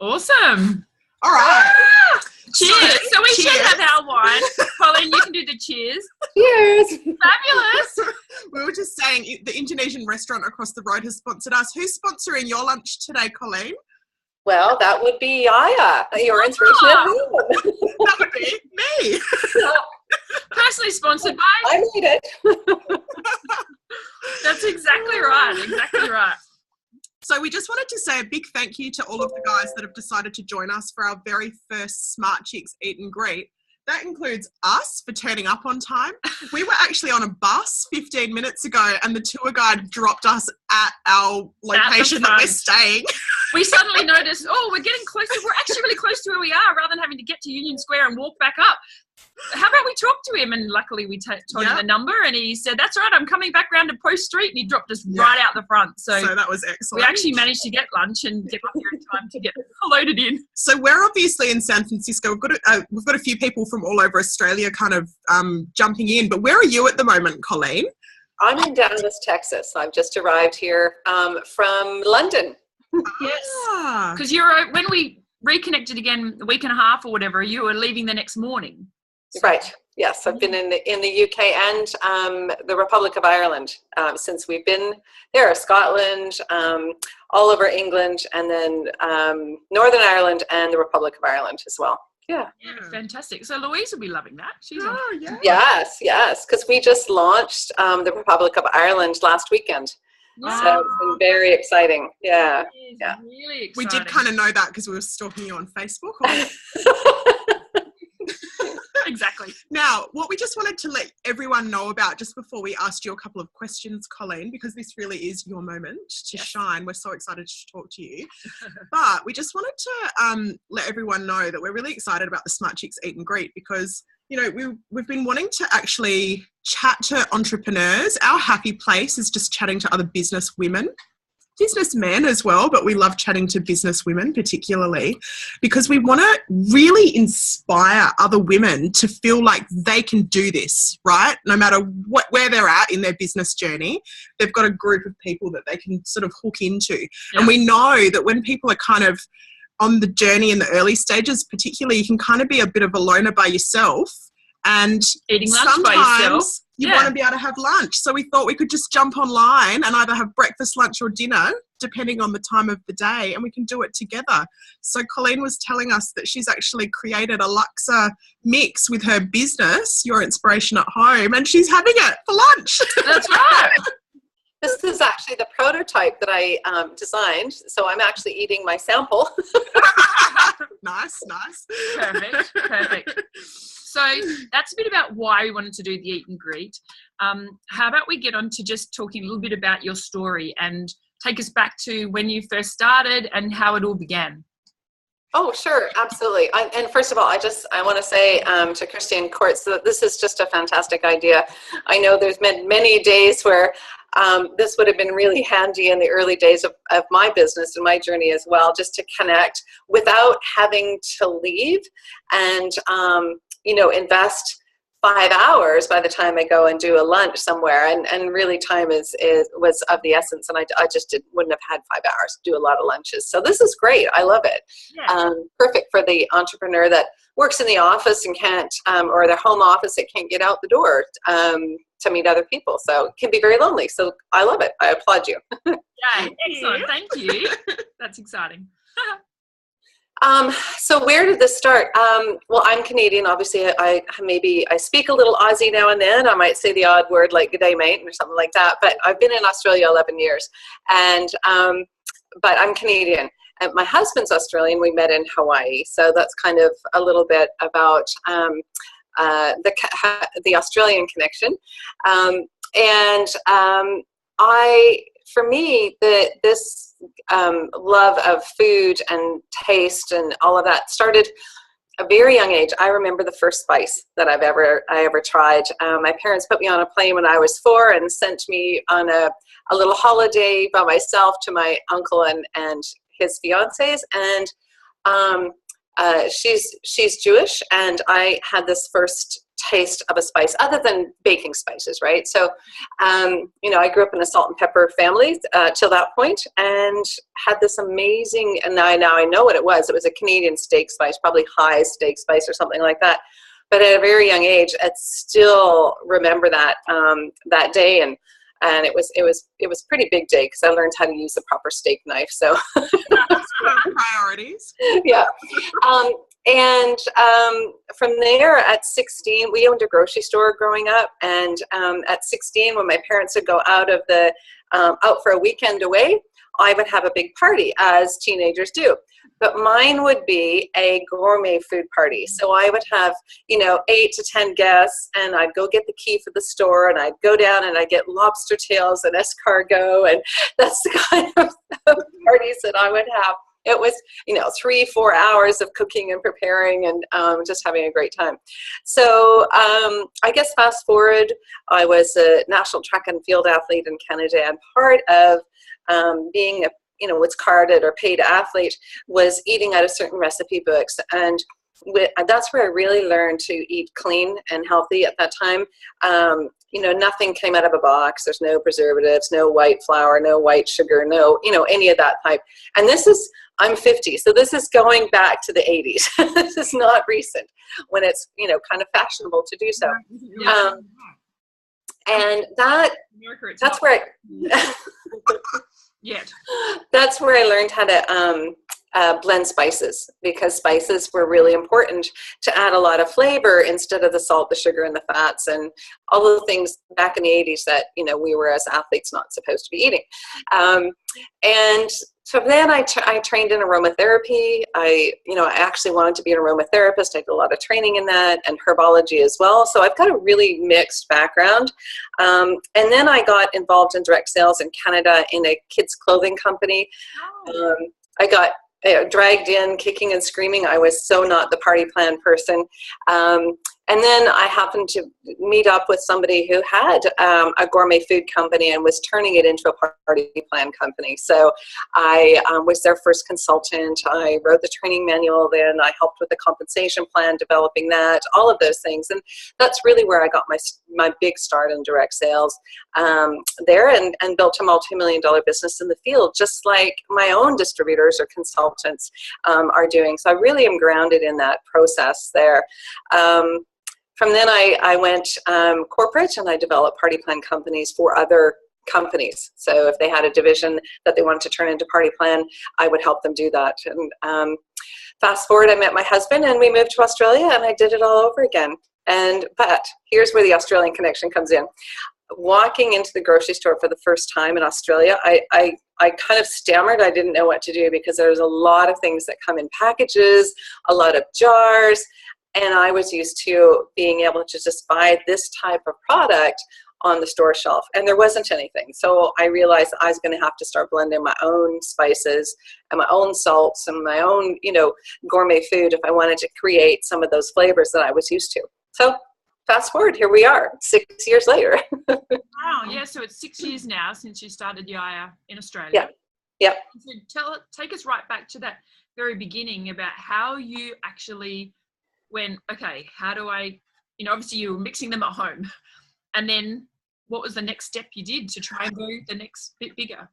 Awesome. All right. Cheers. So we should have our wine. Colleen, you can do the cheers. Cheers. Fabulous. We were just saying the Indonesian restaurant across the road has sponsored us. Who's sponsoring your lunch today, Colleen? Well, that would be Yaya, your inspiration at home. That would be me. Personally sponsored by. I made it. That's exactly right. Exactly right. So we just wanted to say a big thank you to all of the guys that have decided to join us for our very first Smart Chicks Eat and Greet. That includes us for turning up on time. We were actually on a bus 15 minutes ago and the tour guide dropped us at our location that we're staying. We suddenly noticed, we're getting closer. We're actually really close to where we are rather than having to get to Union Square and walk back up. How about we talk to him? And luckily we told him the number and he said, that's right, I'm coming back round to Post Street, and he dropped us right out the front. So that was excellent. We actually managed to get lunch and get up here in time to get loaded in. So we're obviously in San Francisco. We've got a few people from all over Australia kind of jumping in, but where are you at the moment, Colleen? I'm in Dallas, Texas. I've just arrived here from London. Yes, because when we reconnected again a week and a half or whatever, you were leaving the next morning. Right. Yes, I've been in the UK and the Republic of Ireland since we've been there. Scotland, all over England, and then Northern Ireland and the Republic of Ireland as well. Yeah. Fantastic. So Louise will be loving that. She's Yes, because we just launched the Republic of Ireland last weekend. Wow. So it's been very exciting. Yeah. Really exciting. We did kind of know that because we were stalking you on Facebook. Exactly. Now, what we just wanted to let everyone know about just before we asked you a couple of questions, Colleen, because this really is your moment to shine. We're so excited to talk to you. But we just wanted to let everyone know that we're really excited about the Smart Chicks Eat and Greet because, you know, we've been wanting to actually chat to entrepreneurs. Our happy place is just chatting to other business women. Businessmen as well, but we love chatting to business women particularly because we want to really inspire other women to feel like they can do this, right? No matter where they're at in their business journey, they've got a group of people that they can sort of hook into. Yeah. And we know that when people are kind of on the journey in the early stages, particularly, you can kind of be a bit of a loner by yourself. And eating lunch by yourself. You want to be able to have lunch. So we thought we could just jump online and either have breakfast, lunch or dinner, depending on the time of the day, and we can do it together. So Colleen was telling us that she's actually created a Luxa mix with her business, Your Inspiration at Home, and she's having it for lunch. That's right. This is actually the prototype that I designed, so I'm actually eating my sample. Nice. Perfect. So that's a bit about why we wanted to do the Eat and Greet. How about we get on to just talking a little bit about your story and take us back to when you first started and how it all began. Oh, sure. Absolutely. And first of all, I want to say to Christian Courts that this is just a fantastic idea. I know there's been many days where this would have been really handy in the early days of my business and my journey as well, just to connect without having to leave and, invest 5 hours by the time I go and do a lunch somewhere. And really time was of the essence. And I just wouldn't have had 5 hours to do a lot of lunches. So this is great. I love it. Yeah. Perfect for the entrepreneur that works in the office and can't, or their home office that can't get out the door to meet other people. So it can be very lonely. So I love it. I applaud you. Yeah, excellent. Thank you. That's exciting. So where did this start? Well, I'm Canadian. Obviously, I speak a little Aussie now and then. I might say the odd word like "good day, mate" or something like that. But I've been in Australia 11 years, and but I'm Canadian. And my husband's Australian. We met in Hawaii, so that's kind of a little bit about the Australian connection. For me, this love of food and taste and all of that started a very young age. I remember the first spice that I ever tried. My parents put me on a plane when I was 4 and sent me on a little holiday by myself to my uncle and his fiancés. And she's Jewish, and I had this first taste of a spice other than baking spices, right? So, you know, I grew up in a salt and pepper family till that point, and had this amazing, and now I know what it was. It was a Canadian steak spice, probably high steak spice or something like that. But at a very young age, I still remember that that day, and it was pretty big day because I learned how to use the proper steak knife. So priorities. Yeah. And from there, at 16, we owned a grocery store growing up. And at 16, when my parents would go out for a weekend away, I would have a big party, as teenagers do. But mine would be a gourmet food party. So I would have, you know, 8 to 10 guests, and I'd go get the key for the store, and I'd go down and I'd get lobster tails and escargot, and that's the kind of parties that I would have. It was, you know, 3-4 hours of cooking and preparing, and just having a great time. So I guess fast forward, I was a national track and field athlete in Canada, and part of being a, you know, what's carded or paid athlete was eating out of certain recipe books. And that's where I really learned to eat clean and healthy at that time. You know, nothing came out of a box. There's no preservatives, no white flour, no white sugar, no, you know, any of that type. And this is, I'm 50, so this is going back to the 80s. This is not recent, when it's, you know, kind of fashionable to do so. And that's where that's where I learned how to blend spices, because spices were really important to add a lot of flavor instead of the salt, the sugar, and the fats, and all of the things back in the 80s that, you know, we were as athletes not supposed to be eating. And so then I trained in aromatherapy. I actually wanted to be an aromatherapist. I did a lot of training in that, and herbology as well. So I've got a really mixed background. And then I got involved in direct sales in Canada in a kids' clothing company. I got dragged in kicking and screaming. I was so not the party plan person. And then I happened to meet up with somebody who had a gourmet food company and was turning it into a party plan company. So I was their first consultant. I wrote the training manual. Then I helped with the compensation plan, developing that, all of those things. And that's really where I got my big start in direct sales there, and built a multi-million-dollar business in the field, just like my own distributors or consultants are doing. So I really am grounded in that process there. From then I went corporate, and I developed party plan companies for other companies. So if they had a division that they wanted to turn into party plan, I would help them do that. And fast forward, I met my husband, and we moved to Australia, and I did it all over again. But here's where the Australian connection comes in. Walking into the grocery store for the first time in Australia, I kind of stammered. I didn't know what to do, because there's a lot of things that come in packages, a lot of jars. And I was used to being able to just buy this type of product on the store shelf, and there wasn't anything. So I realized I was going to have to start blending my own spices and my own salts and my own, you know, gourmet food if I wanted to create some of those flavors that I was used to. So fast forward, here we are, 6 years later. Wow, yeah, so it's 6 years now since you started Yaya in Australia. Yeah. So take us right back to that very beginning about how you actually went, okay, how do I, you know, obviously you were mixing them at home, and then what was the next step you did to try and go the next bit bigger?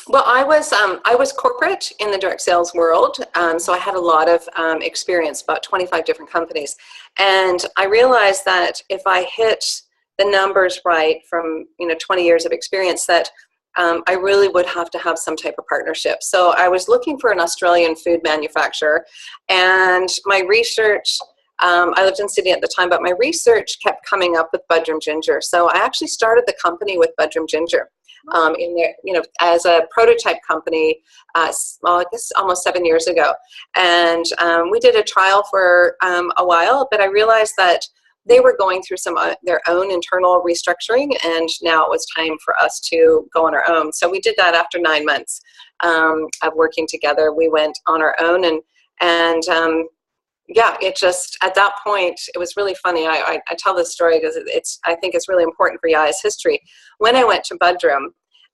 Well, I was corporate in the direct sales world, so I had a lot of experience, about 25 different companies, and I realized that if I hit the numbers right from, you know, 20 years of experience, that I really would have to have some type of partnership. So I was looking for an Australian food manufacturer, and my research, I lived in Sydney at the time, but my research kept coming up with Budrum Ginger. So I actually started the company with Budrum Ginger in there, you know, as a prototype company, well, I guess almost 7 years ago. And we did a trial for a while, but I realized that they were going through some their own internal restructuring, and now it was time for us to go on our own. So we did that after 9 months of working together. We went on our own, and yeah, it just, at that point, it was really funny. I tell this story because I think it's really important for Yaya's history. When I went to Budrum,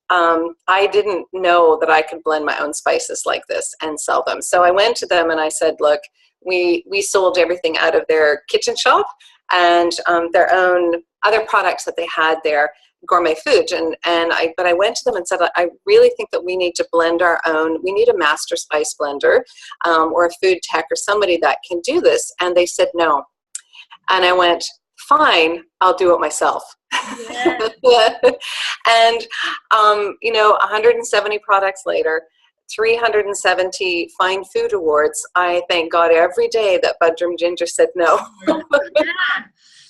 I didn't know that I could blend my own spices like this and sell them. So I went to them and I said, look, we sold everything out of their kitchen shop, and their own other products that they had there, gourmet food. But I went to them and said, I really think that we need to blend our own. We need a master spice blender or a food tech or somebody that can do this. And they said no. And I went, fine, I'll do it myself. Yeah. And, 170 products later, 370 fine food awards. I thank God every day that Budrum Ginger said no. Yeah.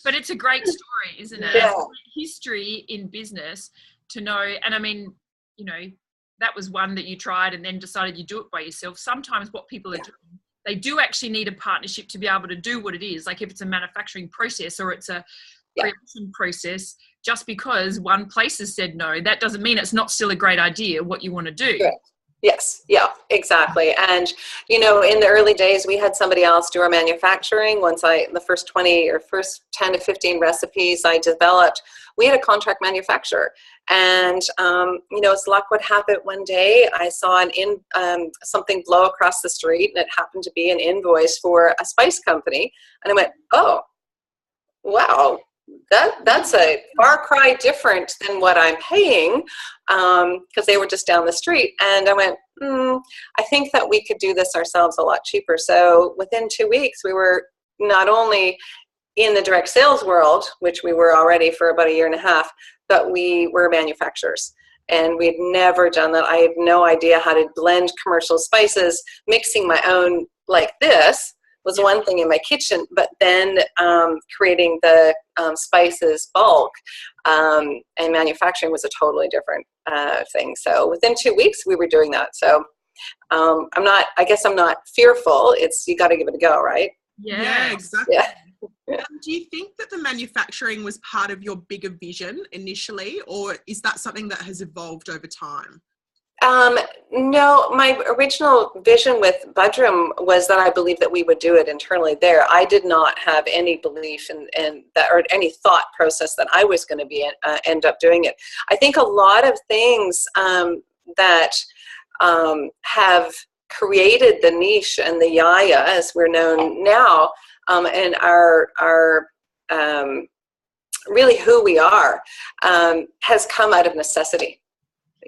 But it's a great story, isn't it? Yeah. It's a great history in business to know. And I mean, that was one that you tried and then decided you do it by yourself. Sometimes what people are doing, they do actually need a partnership to be able to do what it is. Like if it's a manufacturing process or it's a creation process, just because one place has said no, that doesn't mean it's not still a great idea what you want to do. Correct. Yes. Yeah, exactly. And, in the early days, we had somebody else do our manufacturing. The first 20 or first 10 to 15 recipes I developed, we had a contract manufacturer. And, as luck would have it, one day I saw something blow across the street, and it happened to be an invoice for a spice company. And I went, oh, wow. That's a far cry different than what I'm paying, because they were just down the street. And I went, I think that we could do this ourselves a lot cheaper. So within 2 weeks, we were not only in the direct sales world, which we were already for about 1.5 years, but we were manufacturers. And we'd never done that. I had no idea how to blend commercial spices. Mixing my own like this was one thing in my kitchen, but then creating the spices bulk and manufacturing was a totally different thing. So within 2 weeks, we were doing that. So I guess I'm not fearful. You got to give it a go, right? Yeah, exactly. Yeah. Do you think that the manufacturing was part of your bigger vision initially, or is that something that has evolved over time? No, my original vision with Budrum was that I believed that we would do it internally there. I did not have any belief in that or any thought process that I was going to end up doing it. I think a lot of things that have created the niche and the yaya, as we're known now, and are really who we are, has come out of necessity.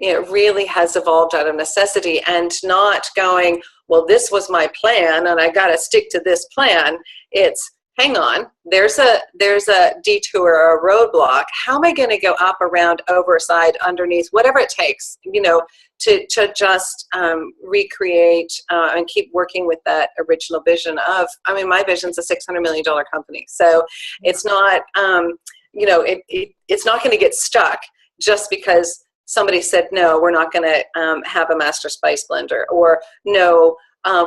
It really has evolved out of necessity, and not going, well, this was my plan and I got to stick to this plan. It's, hang on, there's a detour or a roadblock. How am I going to go up, around, over, side, underneath, whatever it takes, to just recreate and keep working with that original vision of, my vision's a $600 million company. So it's not, it's not going to get stuck just because somebody said, no, we're not going to have a master spice blender, or no,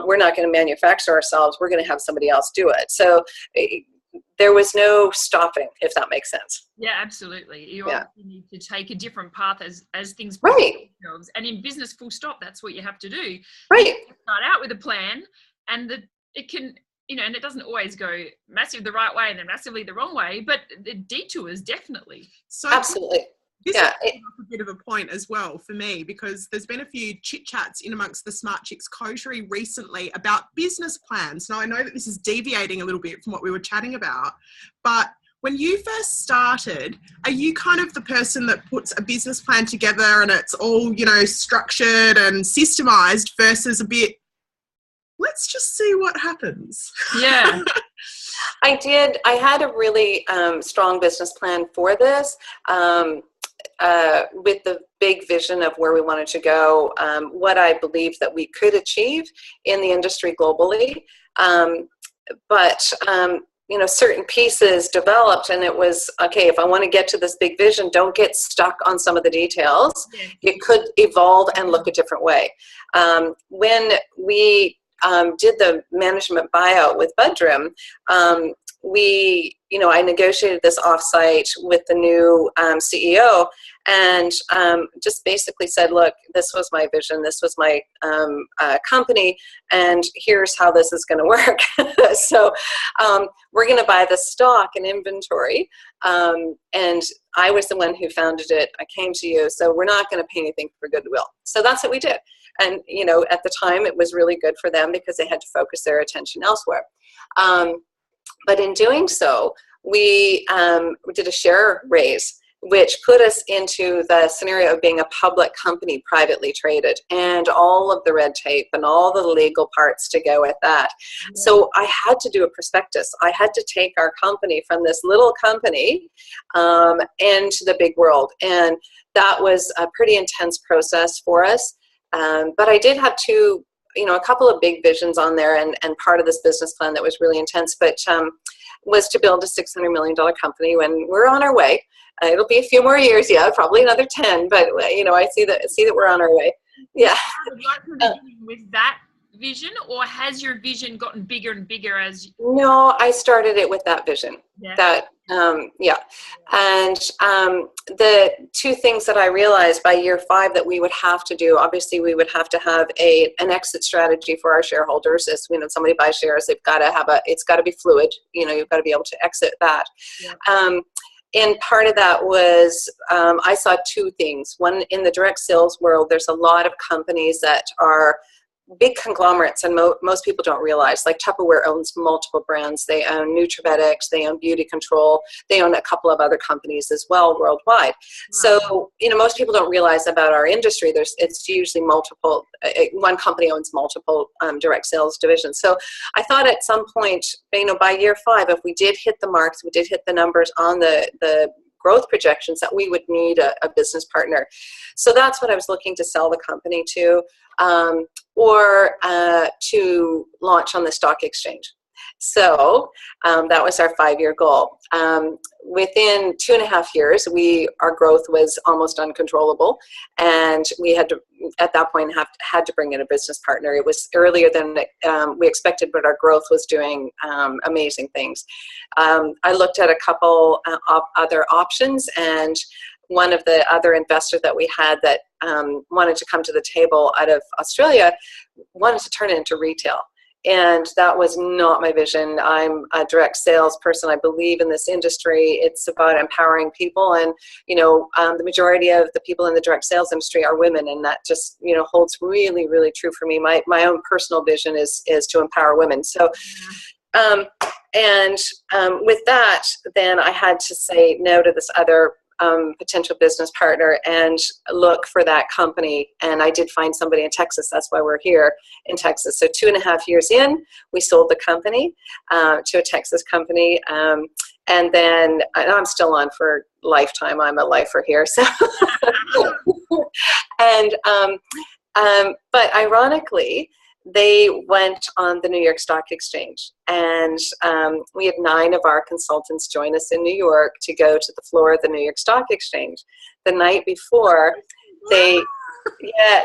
we're not going to manufacture ourselves. We're going to have somebody else do it. So there was no stopping, if that makes sense. Yeah, absolutely. You need to take a different path as things right. themselves. And in business, full stop, that's what you have to do. Right. You start out with a plan, and it can, and it doesn't always go massive the right way and then massively the wrong way, but the detours definitely. So absolutely. This is a bit of a point as well for me, because there's been a few chit-chats in amongst the Smart Chicks Coterie recently about business plans. Now, I know that this is deviating a little bit from what we were chatting about, but when you first started, are you kind of the person that puts a business plan together and it's all, structured and systemized, versus a bit, let's just see what happens? Yeah. I did. I had a really strong business plan for this. With the big vision of where we wanted to go, what I believed that we could achieve in the industry globally. But certain pieces developed, and it was, okay, if I want to get to this big vision, don't get stuck on some of the details. Yeah. It could evolve and look a different way. When we did the management buyout with Budrum, I negotiated this offsite with the new CEO, and just basically said, look, this was my vision, this was my company, and here's how this is going to work. So we're going to buy the stock and inventory, and I was the one who founded it. I came to you, so we're not going to pay anything for goodwill. So that's what we did. And, at the time, it was really good for them because they had to focus their attention elsewhere. But in doing so, we did a share raise, which put us into the scenario of being a public company, privately traded, and all of the red tape and all the legal parts to go with that. Yeah. So I had to do a prospectus. I had to take our company from this little company into the big world. And that was a pretty intense process for us. But I did have a couple of big visions on there, and part of this business plan that was really intense, but was to build a $600 million company when we're on our way. It'll be a few more years, probably another 10, but I see that we're on our way. Yeah. Would you like to begin with that vision, or has your vision gotten bigger and bigger as you... No, I started it with that vision. Yeah. And the two things that I realized by year 5 that we would have to do, obviously we would have to have an exit strategy for our shareholders. As somebody buys shares, they've got to it's got to be fluid. You've got to be able to exit that. Yeah. And part of that was, I saw two things. One, in the direct sales world, there's a lot of companies that are big conglomerates, and most people don't realize, like Tupperware owns multiple brands. They own Nutribetics, they own Beauty Control, they own a couple of other companies as well worldwide. Wow. So, most people don't realize about our industry, it's usually multiple, one company owns multiple direct sales divisions. So I thought at some point, by year 5, if we did hit the marks, we did hit the numbers on the growth projections, that we would need a business partner. So that's what I was looking to sell the company to, or to launch on the stock exchange. So that was our 5-year goal. Within 2.5 years, our growth was almost uncontrollable, and we had to, at that point, had to bring in a business partner. It was earlier than we expected, but our growth was doing amazing things. I looked at a couple other options, and one of the other investors that we had that wanted to come to the table out of Australia wanted to turn it into retail. And that was not my vision. I'm a direct sales person. I believe in this industry. It's about empowering people. And, the majority of the people in the direct sales industry are women. And that just, holds really, really true for me. My own personal vision is to empower women. So, with that, then I had to say no to this other potential business partner and look for that company. And I did find somebody in Texas. That's why we're here in Texas. So 2.5 years in, we sold the company to a Texas company. And then I'm still on for lifetime. I'm a lifer here. So, but ironically, they went on the New York Stock Exchange, and we had 9 of our consultants join us in New York to go to the floor of the New York Stock Exchange. The night before, the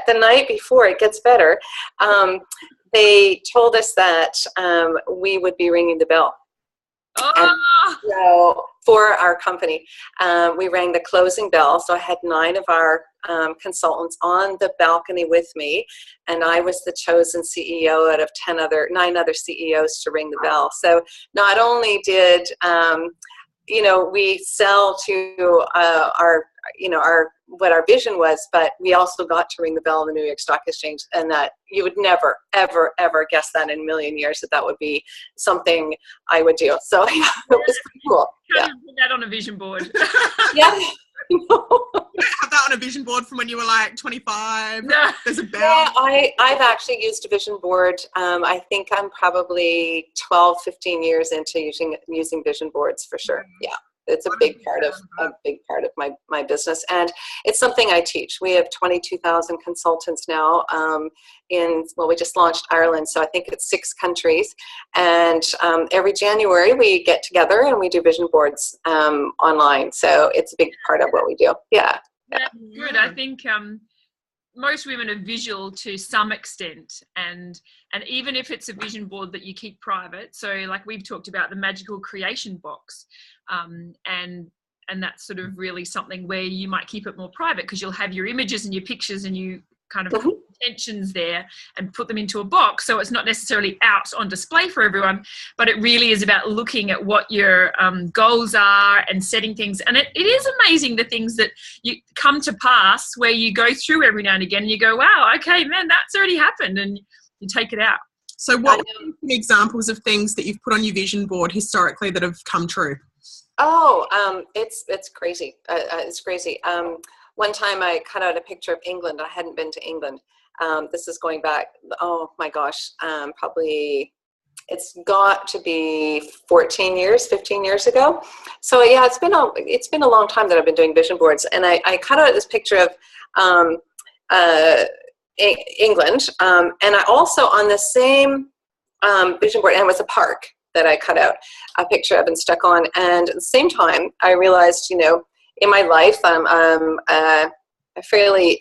night before, it gets better, they told us that we would be ringing the bell. So for our company, we rang the closing bell. So I had 9 of our consultants on the balcony with me, and I was the chosen CEO out of 9 other CEOs to ring the bell. So not only did we sell to what our vision was, but we also got to ring the bell on the New York Stock Exchange, and that you would never, ever, ever guess that in a million years that would be something I would do. So it was pretty cool. Put that on a vision board. Yeah. Have that on a vision board from when you were like 25. No. There's a bell. Yeah, I've actually used a vision board. I think I'm probably 12, 15 years into using vision boards for sure. Yeah. It's a big part of my business, and it's something I teach. We have 22,000 consultants now. We just launched Ireland, so I think it's 6 countries. And every January we get together and we do vision boards online. So it's a big part of what we do. Yeah. That's good. I think most women are visual to some extent, and even if it's a vision board that you keep private, so like we've talked about the magical creation box, and that's sort of really something where you might keep it more private because you'll have your images and your pictures and you kind of put intentions there and put them into a box, so it's not necessarily out on display for everyone, but it really is about looking at what your goals are and setting things. And it is amazing the things that you come to pass where you go through every now and again and you go, wow, okay, man, that's already happened, and you take it out. So what are some examples of things that you've put on your vision board historically that have come true? It's crazy. It's crazy. One time I cut out a picture of England. I hadn't been to England. This is going back, oh my gosh, probably it's got to be 15 years ago. So yeah, it's been a long time that I've been doing vision boards. And I cut out this picture of England. And I also, on the same vision board, and it was a park that I cut out a picture of and stuck on. And at the same time, I realized, you know, in my life, I'm a fairly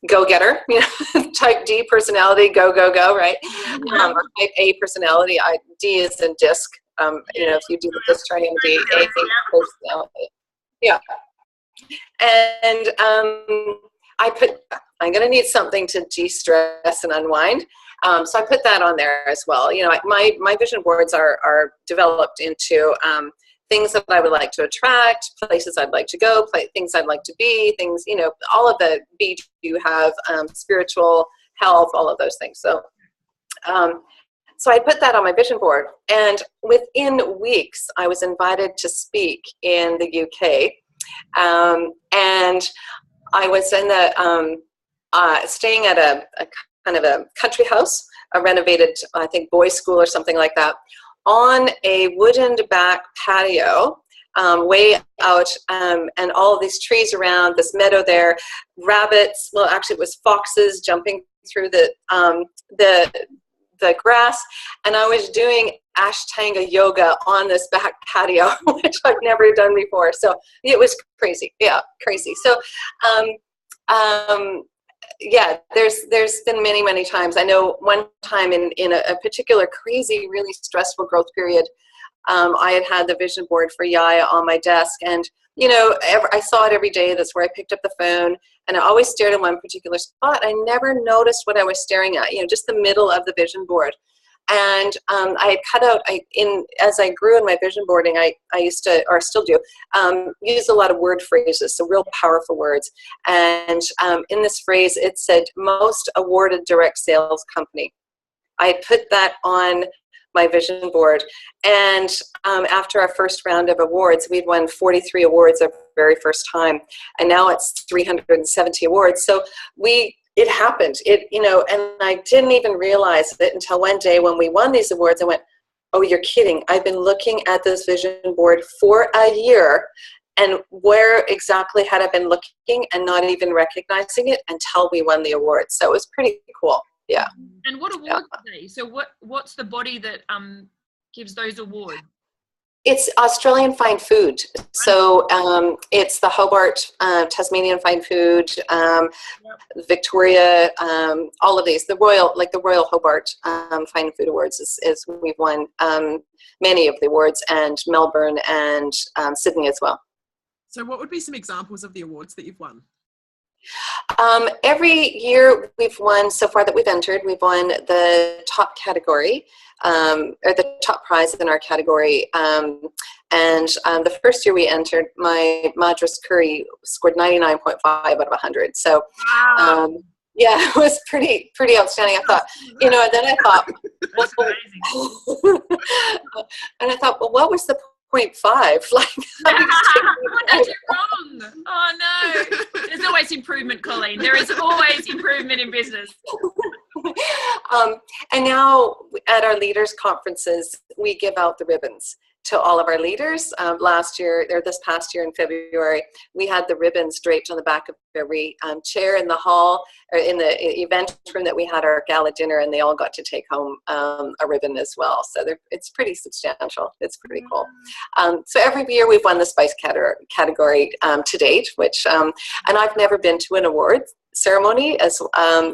go-getter, you know, type D personality, go, right? Or type A personality, D is in disc. You know, if you do the disc triangle, D, A personality. Yeah. And I'm going to need something to de-stress and unwind. So I put that on there as well. You know, my vision boards are developed into things that I would like to attract, places I'd like to go, things I'd like to be, things, you know, all of the B you have, spiritual, health, all of those things. So, so I put that on my vision board, and within weeks, I was invited to speak in the UK, and I was in the staying at a kind of a country house, a renovated, I think, boys' school or something like that, on a wooden back patio, way out, and all of these trees around, this meadow there, rabbits, well, actually it was foxes jumping through the grass, and I was doing Ashtanga yoga on this back patio, which I've never done before. So it was crazy. Yeah, crazy. So, yeah, there's been many times. I know one time in a particular crazy, really stressful growth period, I had the vision board for Yaya on my desk, and you know, I saw it every day. That's where I picked up the phone, and I always stared at one particular spot. I never noticed what I was staring at, you know, just the middle of the vision board. And I had cut out, as I grew in my vision boarding, I used to, or still do, use a lot of word phrases, so real powerful words. And in this phrase, it said, most awarded direct sales company. I had put that on my vision board. And after our first round of awards, we'd won 43 awards our very first time. And now it's 370 awards. So it happened, you know, and I didn't even realize it until one day when we won these awards. I went, oh, you're kidding. I've been looking at this vision board for a year, and where exactly had I been looking and not even recognizing it until we won the award. So it was pretty cool. Yeah. And what awards are they? So what's the body that gives those awards? It's Australian Fine Food. So it's the Hobart, Tasmanian Fine Food, Victoria, all of these. The Royal Hobart Fine Food Awards is we've won many of the awards, and Melbourne and Sydney as well. So what would be some examples of the awards that you've won? Every year we've won, so far that we've entered, we've won the top category, or the top prize in our category. And the first year we entered, my Madras curry scored 99.5 out of 100. So, yeah, it was pretty outstanding. I thought, you know, and then I thought, and I thought, well, what was the 0.5? Like, what did you wrong? Oh no! There's always improvement, Colleen. There is always improvement in business. And now at our leaders conferences, we give out the ribbons to all of our leaders. This past year in February, we had the ribbons draped on the back of every chair in the hall, or in the event room that we had our gala dinner, and they all got to take home a ribbon as well. So it's pretty substantial. It's pretty cool. So every year we've won the spice category to date, which, and I've never been to an awards ceremony, as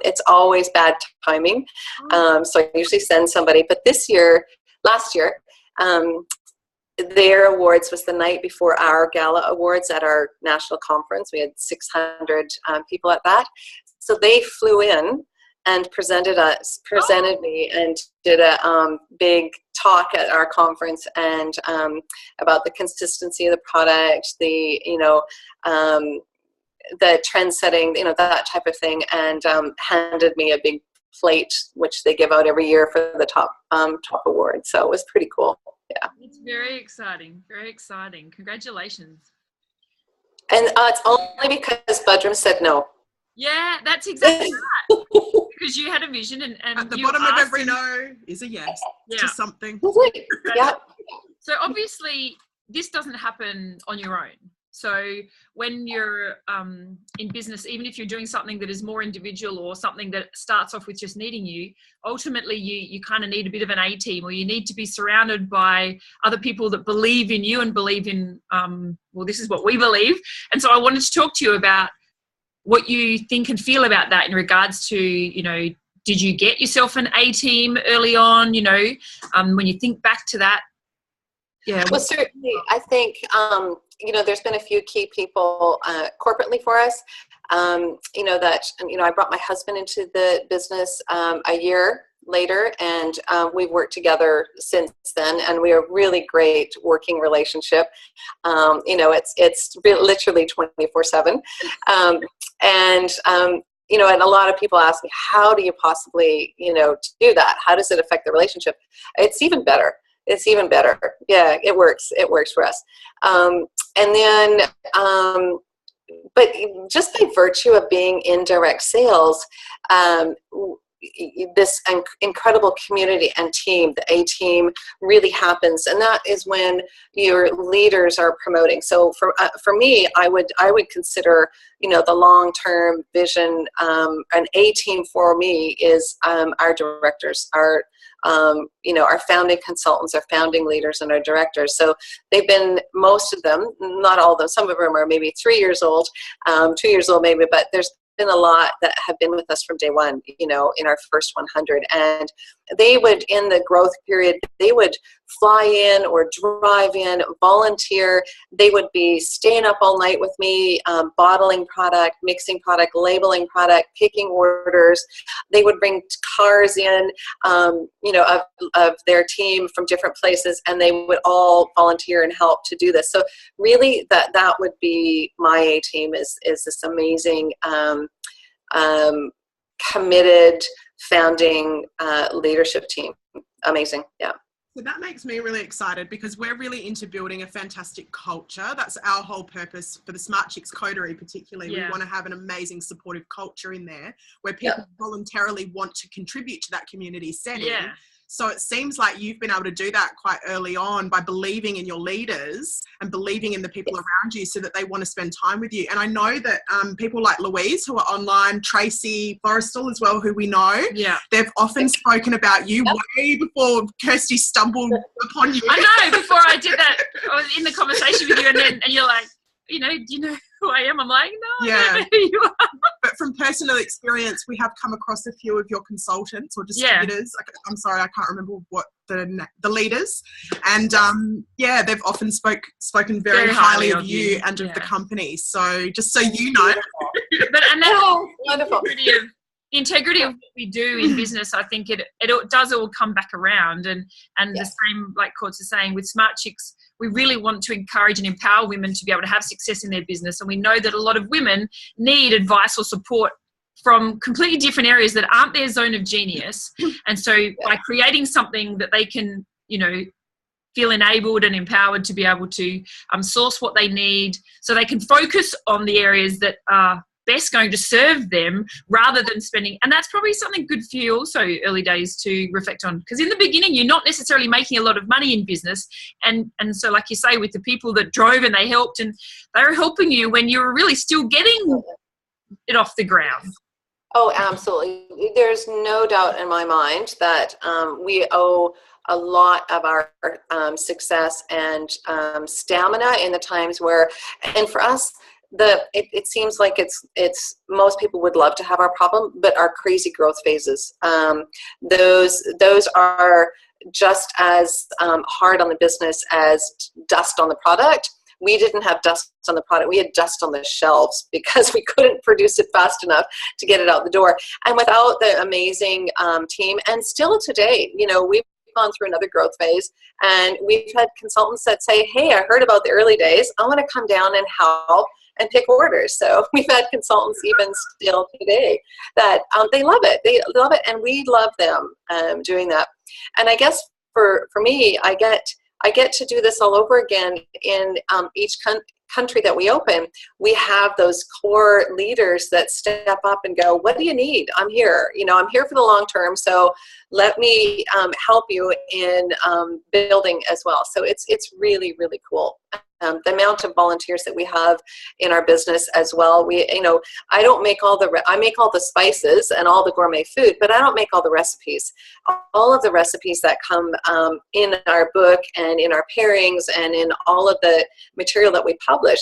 it's always bad timing. So I usually send somebody, but last year, their awards was the night before our gala awards at our national conference. We had 600 people at that. So they flew in and presented me and did a big talk at our conference, and about the consistency of the product, the trend setting, that type of thing, and handed me a big plate, which they give out every year for the top award. So it was pretty cool. Yeah. It's very exciting. Very exciting. Congratulations. And it's only because Budrum said no. Yeah, that's exactly right. Because you had a vision, and at the bottom of every no is a yes to something. Yeah. So obviously, this doesn't happen on your own. So when you're in business, even if you're doing something that is more individual or something that starts off with just needing you, ultimately you kind of need a bit of an A-team, or you need to be surrounded by other people that believe in you and believe in, well, this is what we believe. And so I wanted to talk to you about what you think and feel about that in regards to, you know, did you get yourself an A-team early on, you know, when you think back to that? Yeah. Well, certainly, I think, you know, there's been a few key people corporately for us, you know, that, you know, I brought my husband into the business a year later, and we've worked together since then, and we are a really great working relationship. You know, it's literally 24/7. You know, and a lot of people ask me, how do you possibly, you know, do that? How does it affect the relationship? It's even better. It's even better. Yeah, it works. It works for us. And then, but just by virtue of being in direct sales, this incredible community and team, the A-team, really happens, and that is when your leaders are promoting. So for me, I would consider, you know, the long-term vision. An A-team for me is our directors, our you know, our founding consultants, our founding leaders, and our directors. So they've been, most of them, not all of them, some of them are maybe 3 years old, 2 years old maybe, but there's been a lot that have been with us from day one, you know, in our first 100. And they would, in the growth period, they would fly in or drive in, volunteer. They would be staying up all night with me, bottling product, mixing product, labeling product, picking orders. They would bring cars in, you know, of their team from different places, and they would all volunteer and help to do this. So really, that would be my A-team, is this amazing, committed founding leadership team. Amazing. Yeah. So that makes me really excited, because we're really into building a fantastic culture. That's our whole purpose for the Smart Chicks Coterie particularly. We want to have an amazing supportive culture in there where people voluntarily want to contribute to that community setting. Yeah. So it seems like you've been able to do that quite early on by believing in your leaders and believing in the people around you so that they want to spend time with you. And I know that people like Louise, who are online, Tracy, Forrestal as well, who we know, they've often spoken about you way before Kirsty stumbled upon you. I know, before I did that, I was in the conversation with you, and you're like, you know, do you know who I am? I'm like, no, I don't know who you are. But from personal experience, we have come across a few of your consultants or distributors. I'm sorry, I can't remember what the leaders. And they've often spoken very highly of you and of the company. So just so you know. But and that's wonderful. The integrity of what we do in business, I think it does all come back around. And the same, like Courts is saying, with Smart Chicks, we really want to encourage and empower women to be able to have success in their business. And we know that a lot of women need advice or support from completely different areas that aren't their zone of genius. And so by creating something that they can, you know, feel enabled and empowered to be able to source what they need, so they can focus on the areas that are best going to serve them, rather than spending. And that's probably something good for you also early days to reflect on, because in the beginning you're not necessarily making a lot of money in business, and so like you say, with the people that drove and they helped, and they were helping you when you were really still getting it off the ground. Oh, absolutely. There's no doubt in my mind that we owe a lot of our success and stamina in the times where, and for us, it seems like it's most people would love to have our problem, but our crazy growth phases, those are just as hard on the business as dust on the product. We didn't have dust on the product. We had dust on the shelves because we couldn't produce it fast enough to get it out the door. And without the amazing team, and still today, you know, we've gone through another growth phase, and we've had consultants that say, hey, I heard about the early days. I want to come down and help and pick orders. So we've had consultants even still today that they love it. They love it, and we love them doing that. And I guess for me, I get I get to do this all over again in each country that we open. We have those core leaders that step up and go, what do you need? I'm here. I'm here for the long term. So let me help you in building as well. So it's really, really cool. The amount of volunteers that we have in our business as well. I don't make I make all the spices and all the gourmet food, but I don't make all the recipes. All of the recipes that come in our book and in our pairings and in all of the material that we publish,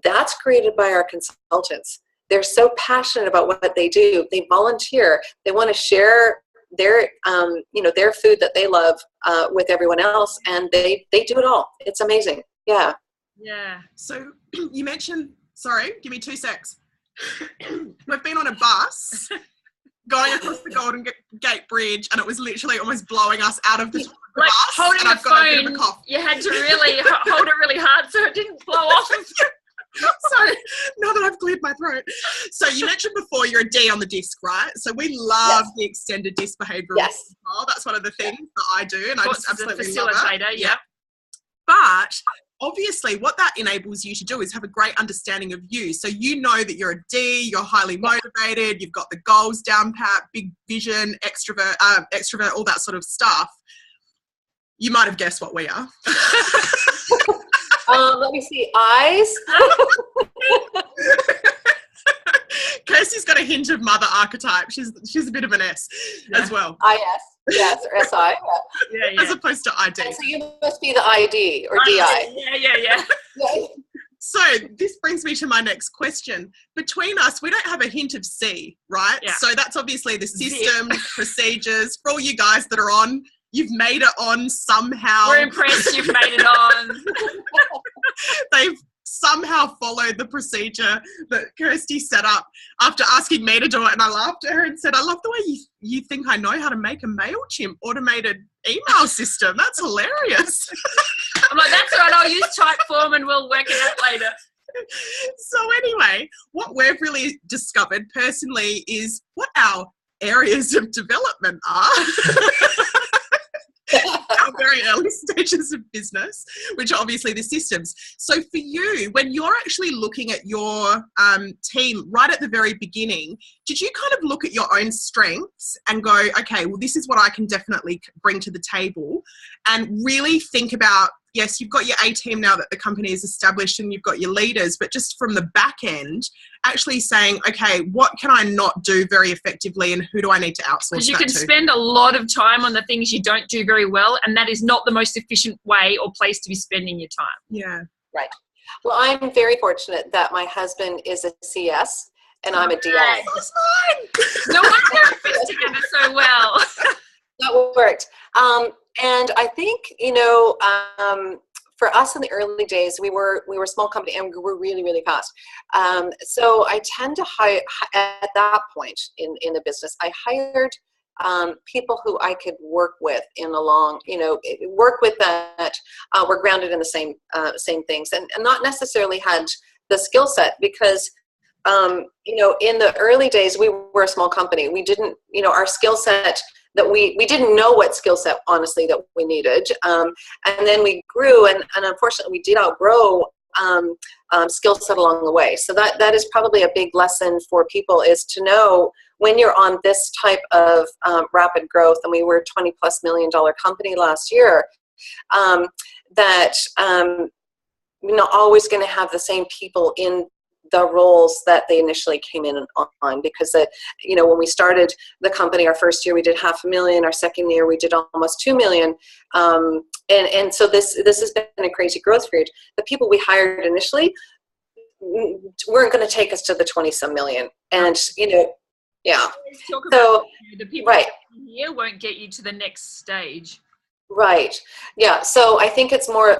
that's created by our consultants. They're so passionate about what they do. They volunteer. They want to share their their food that they love with everyone else, and they do it all. It's amazing. Yeah. So you mentioned, sorry, give me 2 secs. We've been on a bus going across the Golden Gate Bridge, and it was literally almost blowing us out of the bus. Holding and the I've got a bit of phone, a cough. you had to really hold it really hard so it didn't blow off. Sorry, now that I've cleared my throat. So you mentioned before you're a D on the disc, right? So we love the extended disc behavioural style. That's one of the things that I do, and I just absolutely love it. Yeah. But obviously what that enables you to do is have a great understanding of you. So you know that you're a D, you're highly motivated, you've got the goals down pat, big vision, extrovert, all that sort of stuff. You might have guessed what we are. Let me see. Eyes. Kirsty's got a hint of mother archetype. She's a bit of an S as well. IS, yes, or SI. Yeah. As opposed to ID. So you must be the ID or DI. Yeah. So this brings me to my next question. Between us, we don't have a hint of C, right? Yeah. So that's obviously the systems, procedures. For all you guys that are on, you've made it on somehow. We're impressed you've made it on. They've somehow followed the procedure that Kirsty set up after asking me to do it, and I laughed at her and said, I love the way you think I know how to make a MailChimp automated email system. That's hilarious. I'm like, that's all right, I'll use Typeform and we'll work it out later. So anyway, what we've really discovered personally is what our areas of development are. Our very early stages of business, which are obviously the systems. So for you, when you're actually looking at your team right at the very beginning, did you kind of look at your own strengths and go, okay, well, this is what I can definitely bring to the table, and really think about, yes, you've got your A team now that the company is established and you've got your leaders, but just from the back end, actually saying, okay, what can I not do very effectively and who do I need to outsource that to? Because you can spend a lot of time on the things you don't do very well, and that is not the most efficient way or place to be spending your time. Yeah. Right. Well, I'm very fortunate that my husband is a CS and I'm a DI. That's fine. No wonder it fits together so well. That worked. And I think, for us in the early days, we were a small company and we grew really, really fast. So I tend to hire, at that point in the business, I hired people who I could work with work with that were grounded in the same things, and not necessarily had the skill set, because in the early days, we were a small company. We didn't, our skill set that we didn't know what skill set, honestly, that we needed. And then we grew, and unfortunately we did outgrow skill set along the way. So that is probably a big lesson for people, is to know when you're on this type of rapid growth, and we were a $20+ million company last year, that you're not always going to have the same people in the roles that they initially came in on, because when we started the company, our first year we did $500,000, our second year we did almost $2 million, and so this has been a crazy growth period. The people we hired initially weren't going to take us to the 20-some million, and so the people here won't get you to the next stage. Right. Yeah. So I think it's more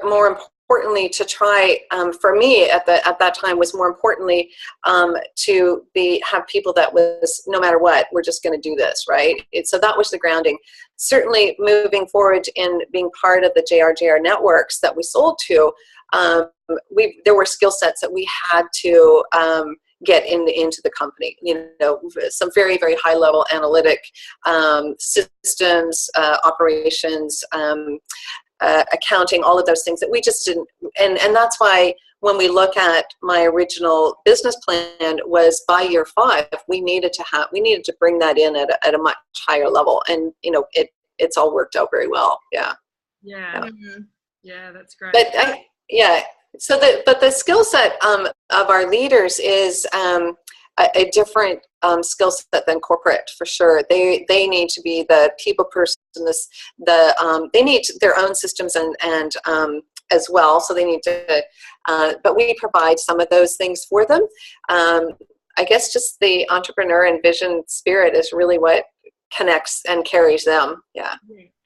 importantly to try, for me at that time was more importantly to have people that was, no matter what, we're just going to do this, right? So that was the grounding. Certainly moving forward in being part of the JR networks that we sold to, there were skill sets that we had to get into the company, some very, very high level analytic systems, operations, accounting, all of those things that we just didn't. And that's why when we look at my original business plan was by year 5, we needed to bring that in at a much higher level. And, you know, it's all worked out very well. Yeah. Yeah. Yeah, that's great. But so the skill set of our leaders is a different skill set than corporate, for sure. They need to be the people person. They need their own systems and as well. So they need to, but we provide some of those things for them. I guess just the entrepreneur and vision spirit is really what connects and carries them. Yeah.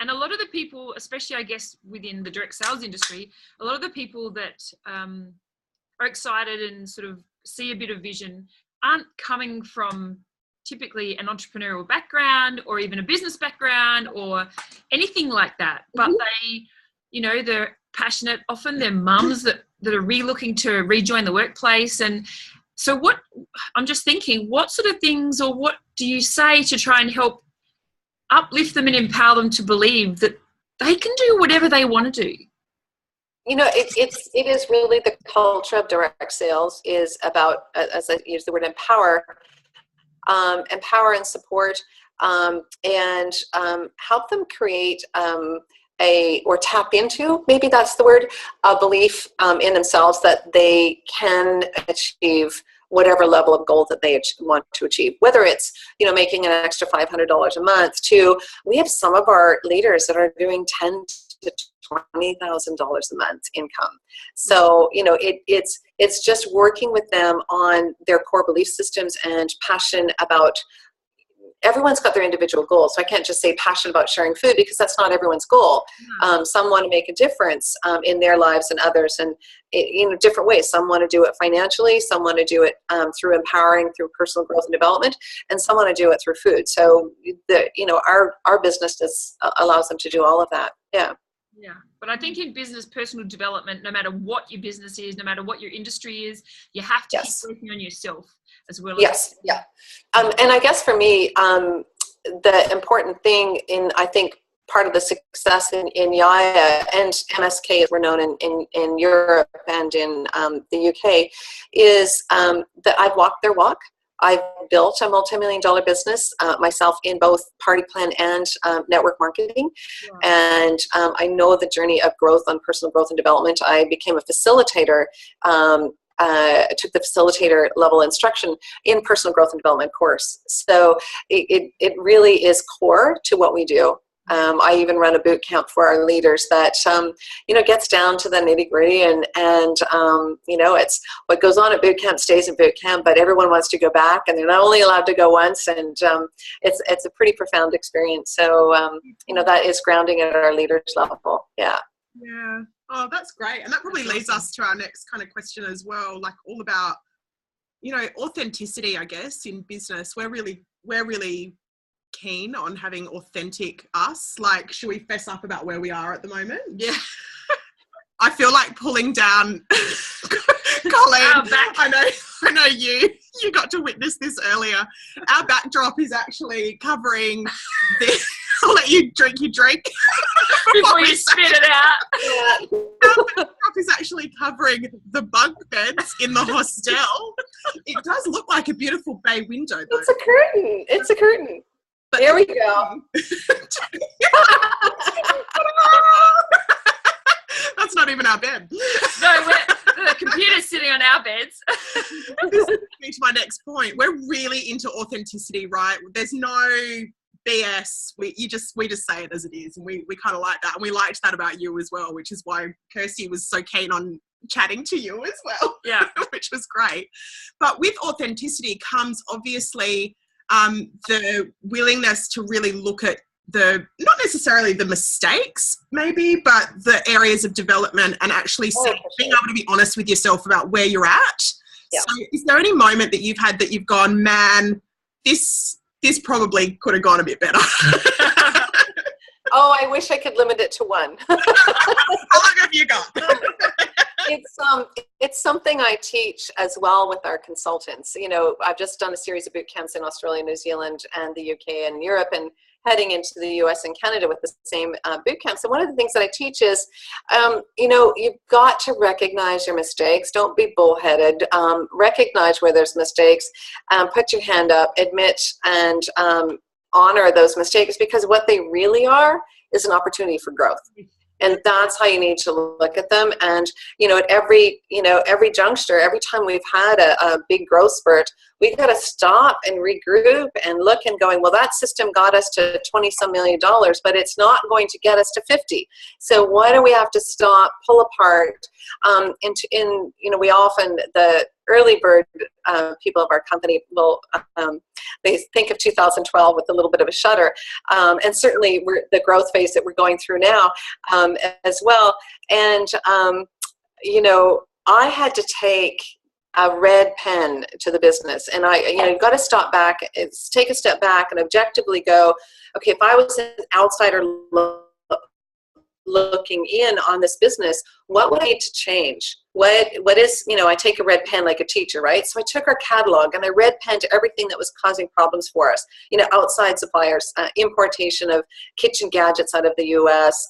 And a lot of the people, especially I guess within the direct sales industry, a lot of the people that are excited and sort of see a bit of vision aren't coming from typically an entrepreneurial background or even a business background or anything like that. But they, you know, they're passionate. Often they're mums that are looking to rejoin the workplace. And so I'm just thinking, what sort of things or what do you say to try and help uplift them and empower them to believe that they can do whatever they want to do? You know, it is really the culture of direct sales is about, as I use the word, empower and support, and help them create or tap into, maybe that's the word, a belief in themselves that they can achieve whatever level of goal that they want to achieve, whether it's, you know, making an extra $500 a month to, we have some of our leaders that are doing $10,000 to $20,000 a month income. So, you know, it's just working with them on their core belief systems and passion about. Everyone's got their individual goals. So I can't just say passion about sharing food because that's not everyone's goal. Some want to make a difference in their lives and others, and in different ways. Some want to do it financially. Some want to do it through empowering, through personal growth and development, and some want to do it through food. So our business allows them to do all of that. Yeah. Yeah, but I think in business, personal development, no matter what your business is, no matter what your industry is, you have to keep working on yourself as well. Yeah. And I guess for me, the important thing I think part of the success in Yaya and MSK, as we're known in Europe and in the UK, is that I've walked their walk. I've built a multi-million-dollar business myself in both party plan and network marketing. Yeah. And I know the journey of growth on personal growth and development. I became a facilitator, took the facilitator level instruction in personal growth and development course. So it really is core to what we do. I even run a boot camp for our leaders that, gets down to the nitty gritty and it's what goes on at boot camp stays in boot camp, but everyone wants to go back and they're not only allowed to go once. And it's a pretty profound experience. So, that is grounding at our leaders level. Yeah. Yeah. Oh, that's great. And that probably leads us to our next kind of question as well, like all about, authenticity, I guess, in business. We're really keen on having authentic us. Like, should we fess up about where we are at the moment? Yeah. I feel like pulling down Colleen. I know you got to witness this earlier. Our backdrop is actually covering the I'll let you drink your drink before you spit it out. Our backdrop is actually covering the bunk beds in the hostel. It does look like a beautiful bay window, though. It's a curtain. But there we go. That's not even our bed. No, the computer's sitting on our beds. This is me to my next point. We're really into authenticity, right? There's no BS. We just say it as it is, and we kind of like that, and we liked that about you as well, which is why Kirsty was so keen on chatting to you as well. Yeah, which was great. But with authenticity comes obviously the willingness to really look at not necessarily the mistakes maybe, but the areas of development and actually being able to be honest with yourself about where you're at. Yeah. So is there any moment that you've had that you've gone, man, this probably could have gone a bit better? Oh, I wish I could limit it to one. How long have you got? It's something I teach as well with our consultants. I've just done a series of boot camps in Australia, New Zealand, and the UK and Europe, and heading into the US and Canada with the same boot camps. And one of the things that I teach is, you know, you've got to recognize your mistakes. Don't be bullheaded. Recognize where there's mistakes. Put your hand up, admit, and honor those mistakes, because what they really are is an opportunity for growth. And that's how you need to look at them. And, you know, at every juncture, every time we've had a big growth spurt, we've got to stop and regroup and look and going, well, that system got us to $20-some million, but it's not going to get us to 50. So why do we have to stop, pull apart? You know, we often, the early bird people of our company will, they think of 2012 with a little bit of a shudder. And certainly we're the growth phase that we're going through now as well. And, you know, I had to take a red pen to the business. And you've got to stop back, take a step back and objectively go, okay, if I was an outsider looking in on this business, what would I need to change? What is, you know, I take a red pen like a teacher, right? So I took our catalog and I red penned everything that was causing problems for us. You know, outside suppliers, importation of kitchen gadgets out of the US,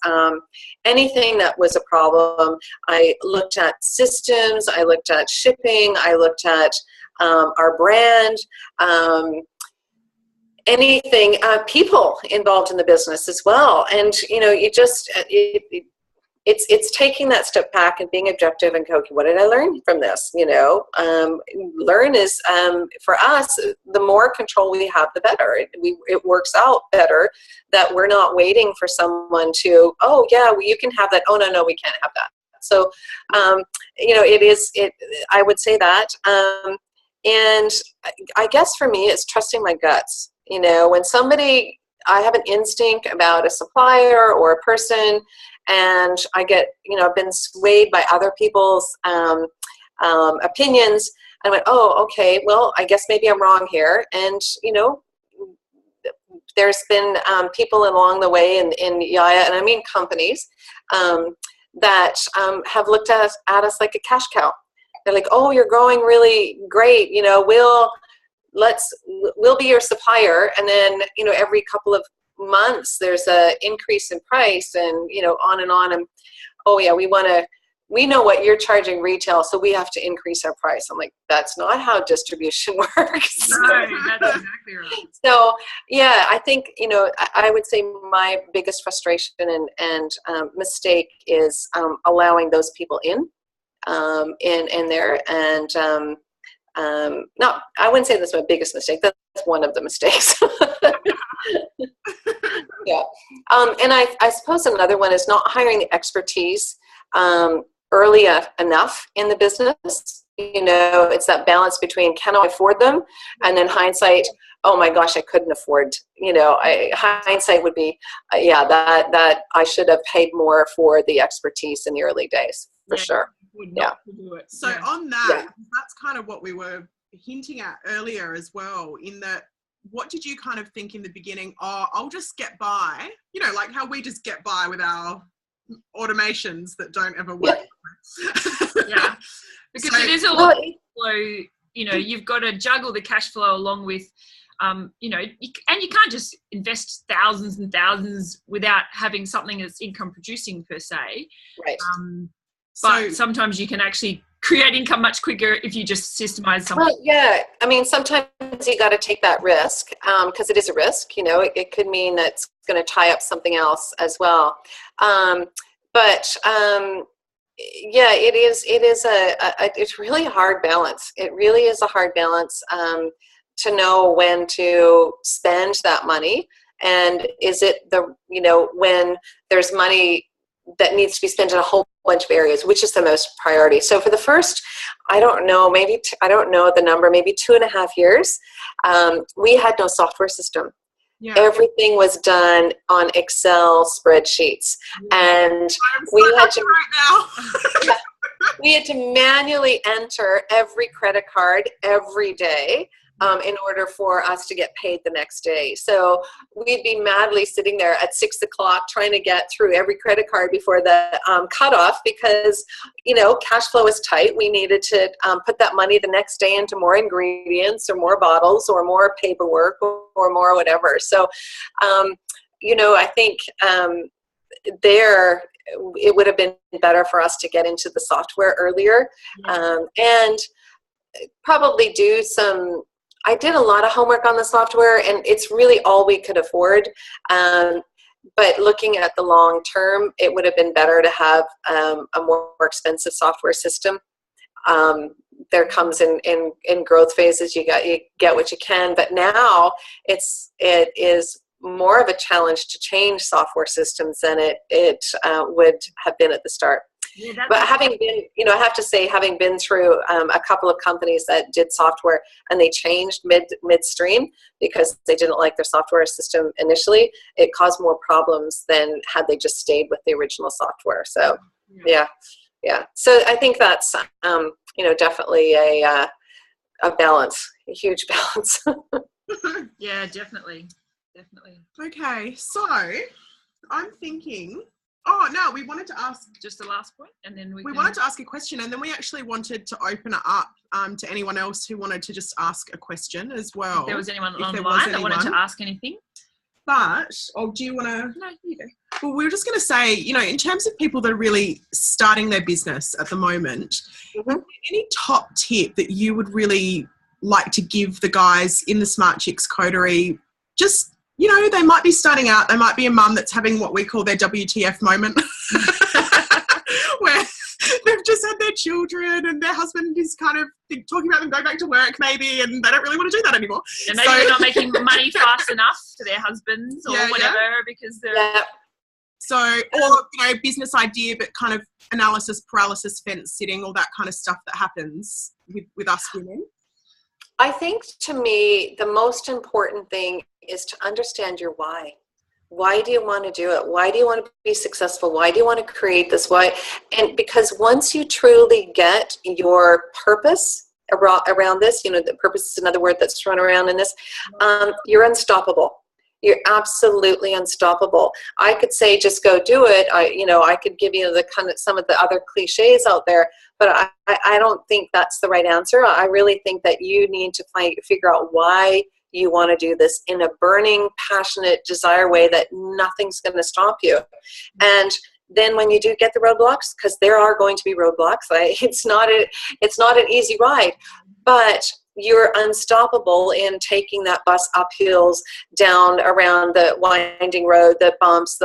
anything that was a problem. I looked at systems, I looked at shipping, I looked at our brand, anything, people involved in the business as well. And, you know, you just, it's taking that step back and being objective and go, okay, what did I learn from this? You know, learn is, for us, the more control we have, the better. It works out better that we're not waiting for someone to, oh yeah, well, you can have that. Oh no, we can't have that. So, you know, I would say that. And I guess for me, it's trusting my guts. You know, when I have an instinct about a supplier or a person, and I get, you know, I've been swayed by other people's opinions, and I went, oh, okay, well, I guess maybe I'm wrong here. And, you know, there's been people along the way in Yaya, and I mean companies, that have looked at us like a cash cow. They're like, oh, you're growing really great, you know, we'll be your supplier. And then, you know, every couple of months there's a increase in price, and, you know, on and on. And, oh yeah, we know what you're charging retail, so we have to increase our price. I'm like, that's not how distribution works. No, that's exactly right. So yeah, I think, you know, I would say my biggest frustration and mistake is allowing those people in there. And I wouldn't say that's my biggest mistake. That's one of the mistakes. Yeah. And I suppose another one is not hiring the expertise early enough in the business. You know, it's that balance between, can I afford them? And then hindsight, oh my gosh, I couldn't afford, you know, hindsight would be, that I should have paid more for the expertise in the early days, for sure. To do it. So on that, that's kind of what we were hinting at earlier as well, in that, what did you kind of think in the beginning? Oh, I'll just get by, you know, like how we just get by with our automations that don't ever work. Yeah, because it is a lot of flow. You know, you've got to juggle the cash flow along with, you know, and you can't just invest thousands and thousands without having something that's income producing per se. Right. But sometimes you can actually create income much quicker if you just systemize something. Well, yeah. I mean, sometimes you got to take that risk, because it is a risk. You know, it could mean that it's going to tie up something else as well. Yeah, it is it's really a hard balance. It really is a hard balance to know when to spend that money. And is it when there's money that needs to be spent in a whole bunch of areas, which is the most priority. So for the first, I don't know the number, maybe 2.5 years, we had no software system. Yeah. Everything was done on Excel spreadsheets, and we had to manually enter every credit card every day. in order for us to get paid the next day. So we'd be madly sitting there at 6 o'clock trying to get through every credit card before the cutoff because, cash flow is tight. We needed to put that money the next day into more ingredients or more bottles or more paperwork or more whatever. So, I think it would have been better for us to get into the software earlier, and probably I did a lot of homework on the software, and it's really all we could afford. But looking at the long term, it would have been better to have a more expensive software system. There comes in growth phases, you get what you can, but now it is more of a challenge to change software systems than it would have been at the start. Yeah, but having been, I have to say, having been through a couple of companies that did software and they changed midstream because they didn't like their software system initially, it caused more problems than had they just stayed with the original software. So, yeah. So I think that's, definitely a balance, a huge balance. Yeah, definitely. Okay, so I'm thinking, we wanted to ask just the last point, and then we wanted to ask a question, and then we actually wanted to open it up to anyone else who wanted to just ask a question as well. If there was anyone online that wanted to ask anything. But, do you want to? No, you go. Well, we were just going to say, in terms of people that are really starting their business at the moment, any top tip that you would really like to give the guys in the Smart Chicks Coterie? Just, they might be starting out, they might be a mum that's having what we call their WTF moment, where they've just had their children and their husband is kind of talking about them going back to work maybe, and they don't really want to do that anymore. And maybe they're not making money fast enough for their husbands or whatever because they're... Yeah. So, or, business idea, but kind of analysis paralysis, fence sitting, all that kind of stuff that happens with us women. I think, to me, the most important thing is to understand your why. Why do you want to do it? Why do you want to be successful? Why do you want to create this? Why? And because once you truly get your purpose around this, the purpose is another word that's thrown around in this, you're unstoppable. You're absolutely unstoppable. I could say, just go do it. I could give you the kind of some of the other cliches out there, but I don't think that's the right answer. I really think that you need to figure out why you want to do this in a burning, passionate desire way that nothing's going to stop you. And then when you do get the roadblocks, because there are going to be roadblocks, it's not an easy ride, but you're unstoppable in taking that bus up hills, down around the winding road, the bumps,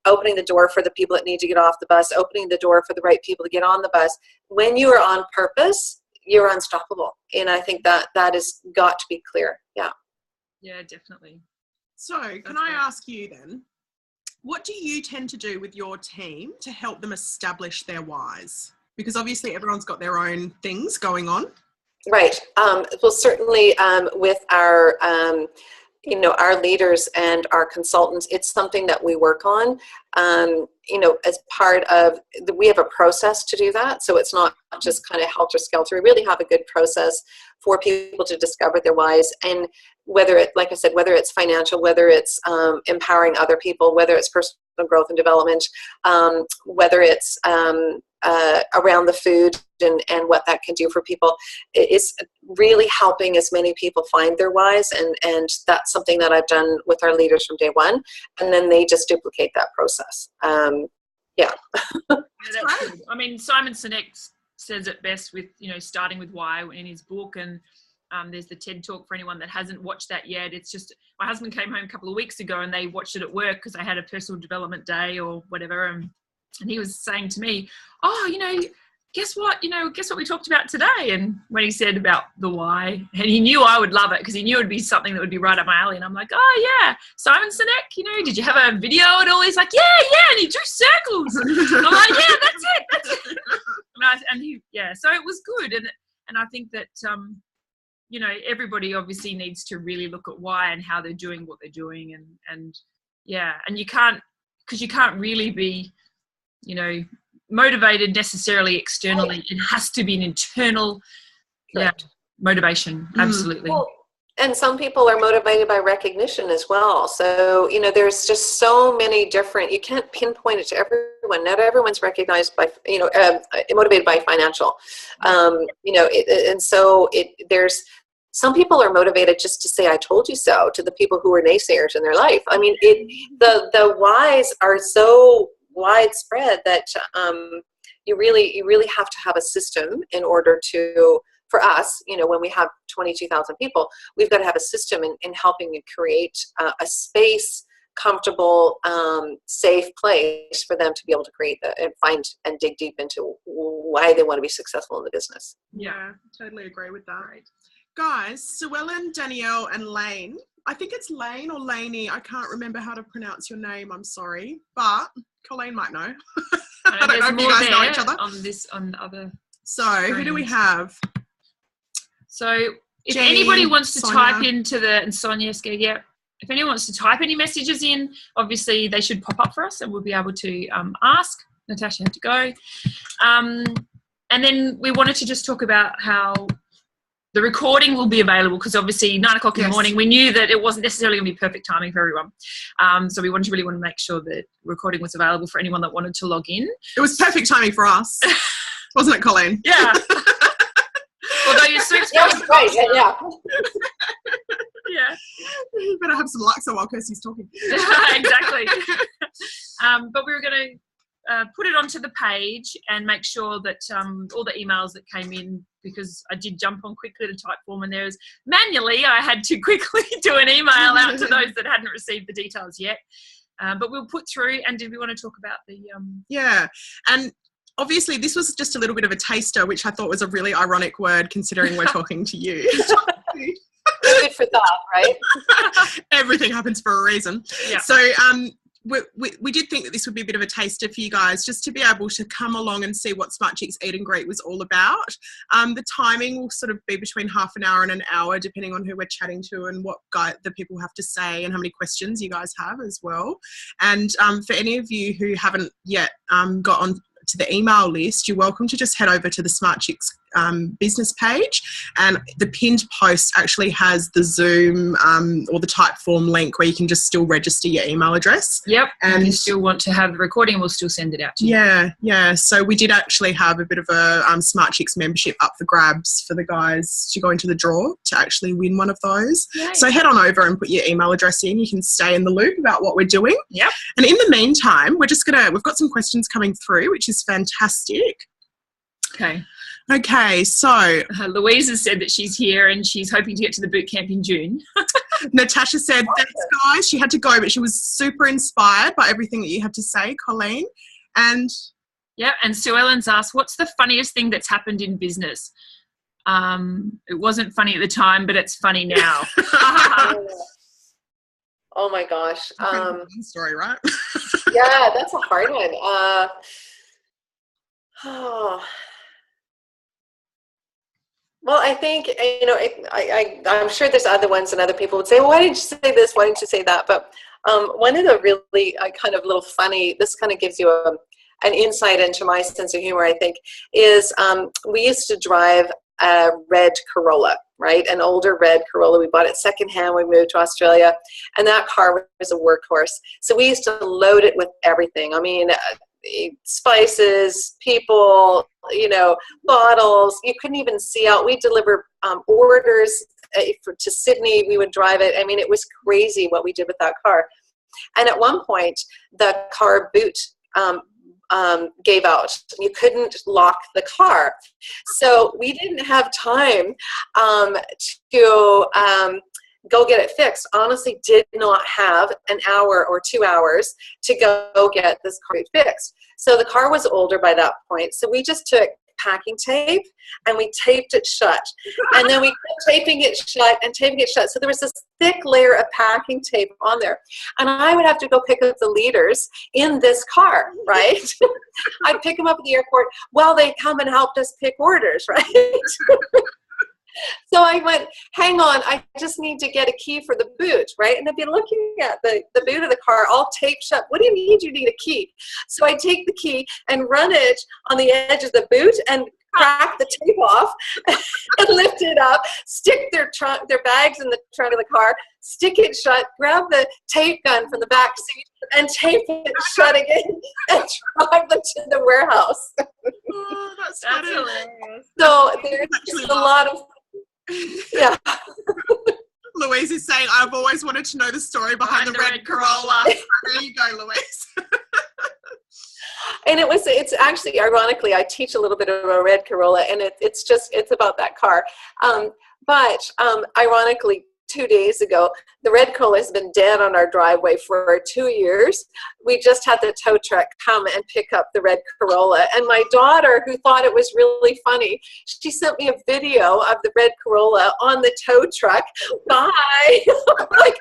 opening the door for the people that need to get off the bus, opening the door for the right people to get on the bus. When you are on purpose, you're unstoppable. And I think that has got to be clear. Yeah. Yeah, definitely. So can I ask you then, what do you tend to do with your team to help them establish their whys? Because obviously everyone's got their own things going on. Right. Well, certainly with our, our leaders and our consultants, it's something that we work on, as part of, we have a process to do that. So it's not just kind of helter-skelter. We really have a good process for people to discover their whys. And whether it's financial, whether it's empowering other people, whether it's personal growth and development, whether it's around the food and what that can do for people, is really helping as many people find their whys, and that's something that I've done with our leaders from day one, and then they just duplicate that process. Yeah, that's good. I mean, Simon Sinek says it best with starting with why in his book, and there's the TED Talk for anyone that hasn't watched that yet. It's just, my husband came home a couple of weeks ago and they watched it at work because I had a personal development day or whatever, and he was saying to me, guess what we talked about today? And when he said about the why, and he knew I would love it because he knew it'd be something that would be right up my alley. And I'm like, oh yeah, Simon Sinek, did you have a video at all? He's like, yeah, and he drew circles. I'm like, yeah, that's it. So it was good. And I think that, everybody obviously needs to really look at why and how they're doing what they're doing. And you can't really be, motivated necessarily externally. It has to be an internal. Correct. motivation. Absolutely. Well, and some people are motivated by recognition as well. So, there's just so many different, you can't pinpoint it to everyone. Not everyone's recognized by, motivated by financial, and so there's, some people are motivated just to say, I told you so, to the people who are naysayers in their life. I mean, the whys are so widespread that you really have to have a system in order to, for us, when we have 22,000 people, we've got to have a system in helping you create a space, comfortable, safe place for them to be able to create and find and dig deep into why they want to be successful in the business. Yeah, totally agree with that. Right. Guys, Sue Ellen, Danielle, and Lane. I think it's Lane or Laney. I can't remember how to pronounce your name. I'm sorry, but Colleen might know. I don't know if you guys know each other. On other. So who do we have? So if Jenny, anybody wants to Sonia. type into and Sonia, yeah. If anyone wants to type any messages in, obviously they should pop up for us and we'll be able to ask. Natasha had to go. And then we wanted to just talk about how the recording will be available, because obviously 9 o'clock in the morning, we knew that it wasn't necessarily going to be perfect timing for everyone. So we want to make sure that recording was available for anyone that wanted to log in. It was perfect timing for us, wasn't it, Colleen? Yeah. Although your sweet spot. Yes, right. Yeah. Yeah. You better have some Luxo while Kirsty's talking. Exactly. But we were going to put it onto the page and make sure that all the emails that came in, because I did jump on quickly to type form, and there's manually I had to quickly do an email out to those that hadn't received the details yet. But we'll put through. And did we want to talk about the Yeah, and obviously this was just a little bit of a taster, which I thought was a really ironic word considering we're talking to you. Good for thought, right? Everything happens for a reason. Yeah. So we did think that this would be a bit of a taster for you guys, just to be able to come along and see what Smart Chicks Eat and Greet was all about. The timing will sort of be between half an hour and an hour, depending on who we're chatting to and what the people have to say and how many questions you guys have as well. And for any of you who haven't yet got on to the email list, you're welcome to just head over to the Smart Chicks business page, and the pinned post actually has the Zoom or the Typeform link where you can just still register your email address. Yep. And if you still want to have the recording, we'll still send it out to you. Yeah. So we did actually have a bit of a Smart Chicks membership up for grabs for the guys to go into the draw to actually win one of those. Yay. So head on over and put your email address in. You can stay in the loop about what we're doing. Yep. And in the meantime, we've got some questions coming through, which is fantastic. Okay, so Louise has said that she's here and she's hoping to get to the boot camp in June. Natasha said, thanks guys, she had to go, but she was super inspired by everything that you had to say, Colleen. And Sue Ellen's asked, what's the funniest thing that's happened in business? It wasn't funny at the time, but it's funny now. Oh my gosh. Story, right? Yeah, that's a hard one. Well, I think, I'm sure there's other ones, and other people would say, well, why didn't you say this? Why didn't you say that? But one of the really kind of little funny, this kind of gives you an insight into my sense of humor, I think, is we used to drive a red Corolla, right? An older red Corolla. We bought it secondhand when we moved to Australia, and that car was a workhorse. So we used to load it with everything. I mean, spices, people, bottles. You couldn't even see out. We deliver orders to Sydney. We would drive it. I mean, it was crazy what we did with that car. And at one point, the car boot gave out. You couldn't lock the car. So we didn't have time to go get it fixed. Honestly, did not have an hour or 2 hours to go get this car fixed. So the car was older by that point. So we just took packing tape and we taped it shut. And then we kept taping it shut and taping it shut. So there was this thick layer of packing tape on there. And I would have to go pick up the leaders in this car, right? I'd pick them up at the airport while they come and helped us pick orders, right? So I went, hang on, I just need to get a key for the boot, right? And I'd be looking at the boot of the car all taped shut. What do you mean you need a key? So I take the key and run it on the edge of the boot and crack the tape off and lift it up, stick their bags in the trunk of the car, stick it shut, grab the tape gun from the back seat and tape it shut again and drive them to the warehouse. Oh, that's hilarious. So there's a lot of, yeah. Louise is saying, I've always wanted to know the story behind the red Corolla. There you go, Louise. And it's actually, ironically, I teach a little bit about red Corolla, and it's about that car. But ironically, 2 days ago, the red Corolla has been dead on our driveway for 2 years. We just had the tow truck come and pick up the red Corolla. And my daughter, who thought it was really funny, she sent me a video of the red Corolla on the tow truck. Bye. Like,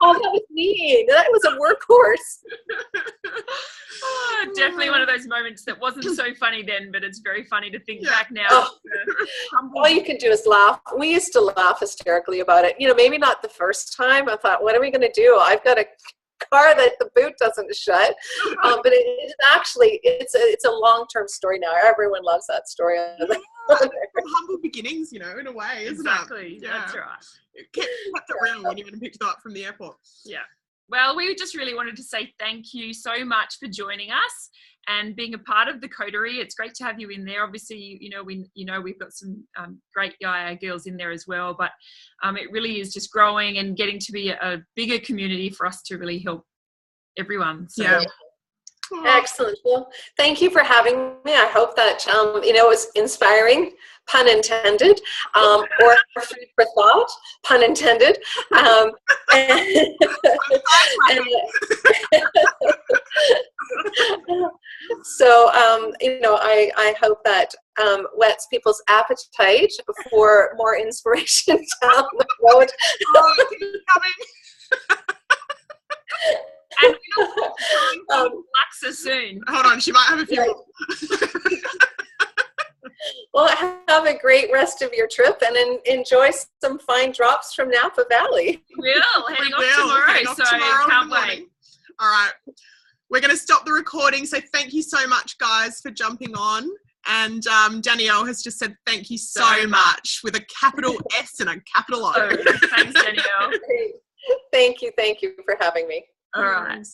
oh, that was neat. That was a workhorse. Oh, definitely one of those moments that wasn't so funny then, but it's very funny to think back now. Oh. All you can do is laugh. We used to laugh hysterically about it. Maybe not the first time. I thought, what are we going to do? I've got a car that the boot doesn't shut. But it's a long-term story now. Everyone loves that story. From humble beginnings, in a way, isn't it? Exactly. Yeah. That's right. It kept it real when you went and picked it up from the airport. Yeah. Well, we just really wanted to say thank you so much for joining us and being a part of the coterie. It's great to have you in there. Obviously, we've got some great girls in there as well, but it really is just growing and getting to be a bigger community for us to really help everyone. So. Yeah. Excellent. Well, thank you for having me. I hope that, it was inspiring, pun intended, or food for thought, pun intended. So, I hope that whets people's appetite for more inspiration down the road. And we'll Alexa soon. Hold on, she might have a few. Well, have a great rest of your trip and enjoy some fine drops from Napa Valley. We'll heading off tomorrow, can't wait. All right, we're going to stop the recording. So thank you so much, guys, for jumping on. And Danielle has just said thank you so much with a capital S and a capital O. Thanks, Danielle. Thank you for having me. All right.